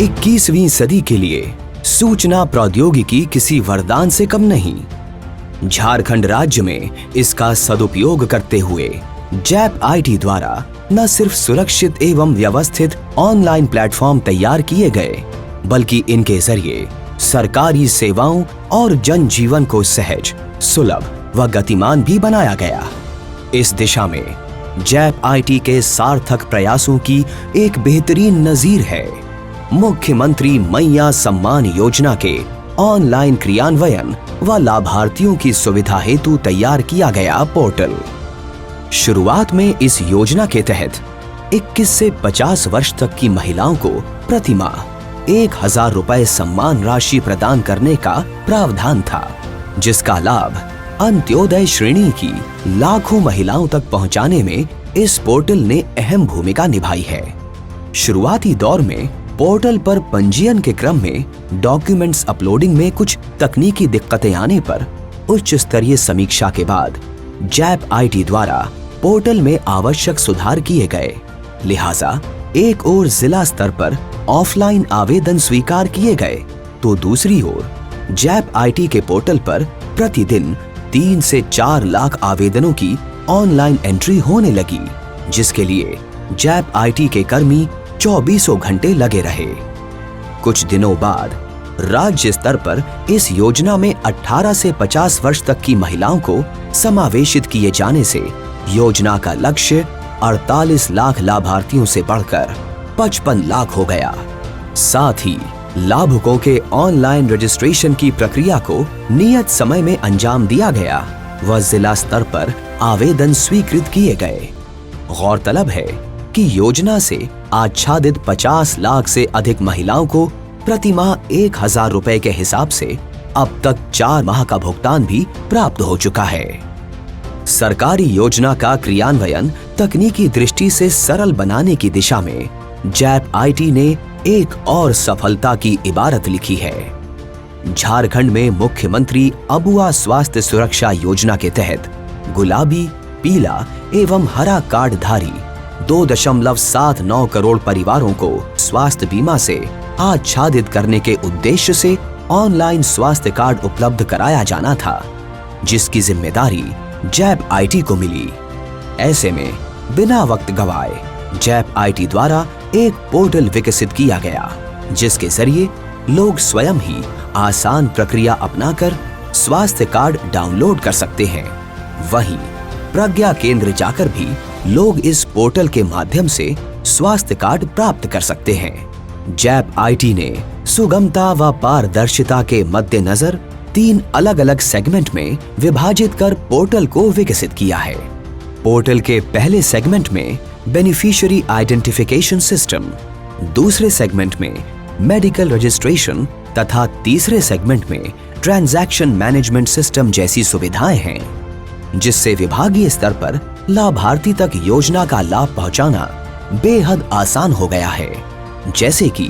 21वीं सदी के लिए सूचना प्रौद्योगिकी किसी वरदान से कम नहीं। झारखंड राज्य में इसका सदुपयोग करते हुए जैप आईटी द्वारा न सिर्फ सुरक्षित एवं व्यवस्थित ऑनलाइन प्लेटफॉर्म तैयार किए गए, बल्कि इनके जरिए सरकारी सेवाओं और जनजीवन को सहज, सुलभ व गतिमान भी बनाया गया। इस दिशा में जैप आईटी के सार्थक प्रयासों की एक बेहतरीन नजीर है मुख्यमंत्री मैया सम्मान योजना के ऑनलाइन क्रियान्वयन व लाभार्थियों की सुविधा हेतु तैयार किया गया पोर्टल। शुरुआत में इस योजना के तहत 21 से 50 वर्ष तक की महिलाओं को प्रति माह 1000 रुपए सम्मान राशि प्रदान करने का प्रावधान था, जिसका लाभ अंत्योदय श्रेणी की लाखों महिलाओं तक पहुंचाने में इस पोर्टल ने अहम भूमिका निभाई है। शुरुआती दौर में पोर्टल पर पंजीयन के क्रम में डॉक्यूमेंट्स अपलोडिंग में कुछ तकनीकी दिक्कतें आने पर उच्च स्तरीय समीक्षा के बाद जैप आईटी द्वारा पोर्टल में आवश्यक सुधार किए गए। लिहाजा एक ओर जिला स्तर पर ऑफलाइन आवेदन स्वीकार किए गए, तो दूसरी ओर जैप आईटी के पोर्टल पर प्रतिदिन 3 से 4 लाख आवेदनों की ऑनलाइन एंट्री होने लगी, जिसके लिए जैप आईटी के कर्मी 24 घंटे लगे रहे। कुछ दिनों बाद राज्य स्तर पर इस योजना में 18 से 50 वर्ष तक की महिलाओं को समावेशित किए जाने से योजना का लक्ष्य 48 लाख लाभार्थियों से बढ़कर 55 लाख हो गया। साथ ही लाभुकों के ऑनलाइन रजिस्ट्रेशन की प्रक्रिया को नियत समय में अंजाम दिया गया व जिला स्तर पर आवेदन स्वीकृत किए गए। गौरतलब है कि योजना से आच्छादित 50 लाख से अधिक महिलाओं को प्रति माह 1000 रुपए के हिसाब से अब तक 4 माह का भुगतान भी प्राप्त हो चुका है। सरकारी योजना का क्रियान्वयन तकनीकी दृष्टि से सरल बनाने की दिशा में जैप आईटी ने एक और सफलता की इबारत लिखी है। झारखंड में मुख्यमंत्री अबुआ स्वास्थ्य सुरक्षा योजना के तहत गुलाबी, पीला एवं हरा कार्ड धारी 2.79 करोड़ परिवारों को स्वास्थ्य बीमा से आच्छादित करने के उद्देश्य से ऑनलाइन स्वास्थ्य कार्ड उपलब्ध कराया जाना था, जिसकी जिम्मेदारी जैप आईटी को मिली। ऐसे में बिना वक्त गवाए जैप आईटी द्वारा एक पोर्टल विकसित किया गया, जिसके जरिए लोग स्वयं ही आसान प्रक्रिया अपनाकर स्वास्थ्य कार्ड डाउनलोड कर सकते हैं। वहीं प्रज्ञा केंद्र जाकर भी लोग इस पोर्टल के माध्यम से स्वास्थ्य कार्ड प्राप्त कर सकते हैं। जैप आईटी ने सुगमता व पारदर्शिता के मद्देनजर 3 अलग-अलग सेगमेंट में विभाजित कर पोर्टल को विकसित किया है। पोर्टल के पहले सेगमेंट में बेनिफिशियरी आइडेंटिफिकेशन सिस्टम, दूसरे सेगमेंट में मेडिकल रजिस्ट्रेशन तथा तीसरे सेगमेंट में ट्रांजैक्शन मैनेजमेंट सिस्टम जैसी सुविधाएं हैं, जिससे विभागीय स्तर पर लाभार्थी तक योजना का लाभ पहुंचाना बेहद आसान हो गया है। जैसे कि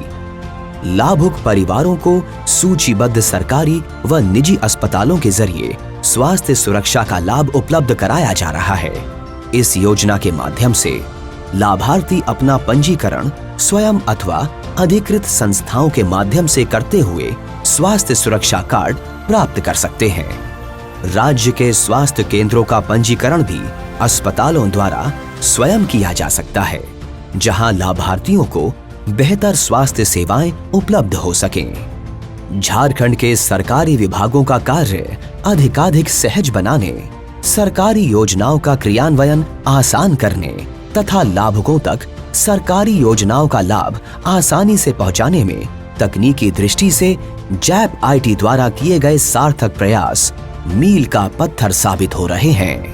लाभुक परिवारों को सूचीबद्ध सरकारी व निजी अस्पतालों के जरिए स्वास्थ्य सुरक्षा का लाभ उपलब्ध कराया जा रहा है। इस योजना के माध्यम से लाभार्थी अपना पंजीकरण स्वयं अथवा अधिकृत संस्थाओं के माध्यम से करते हुए स्वास्थ्य सुरक्षा कार्ड प्राप्त कर सकते हैं। राज्य के स्वास्थ्य केंद्रों का पंजीकरण भी अस्पतालों द्वारा स्वयं किया जा सकता है, जहां लाभार्थियों को बेहतर स्वास्थ्य सेवाएं उपलब्ध हो सकें। झारखंड के सरकारी विभागों का कार्य अधिकाधिक सहज बनाने, सरकारी योजनाओं का क्रियान्वयन आसान करने तथा लाभुकों तक सरकारी योजनाओं का लाभ आसानी से पहुंचाने में तकनीकी दृष्टि से जैप आईटी द्वारा किए गए सार्थक प्रयास मील का पत्थर साबित हो रहे हैं।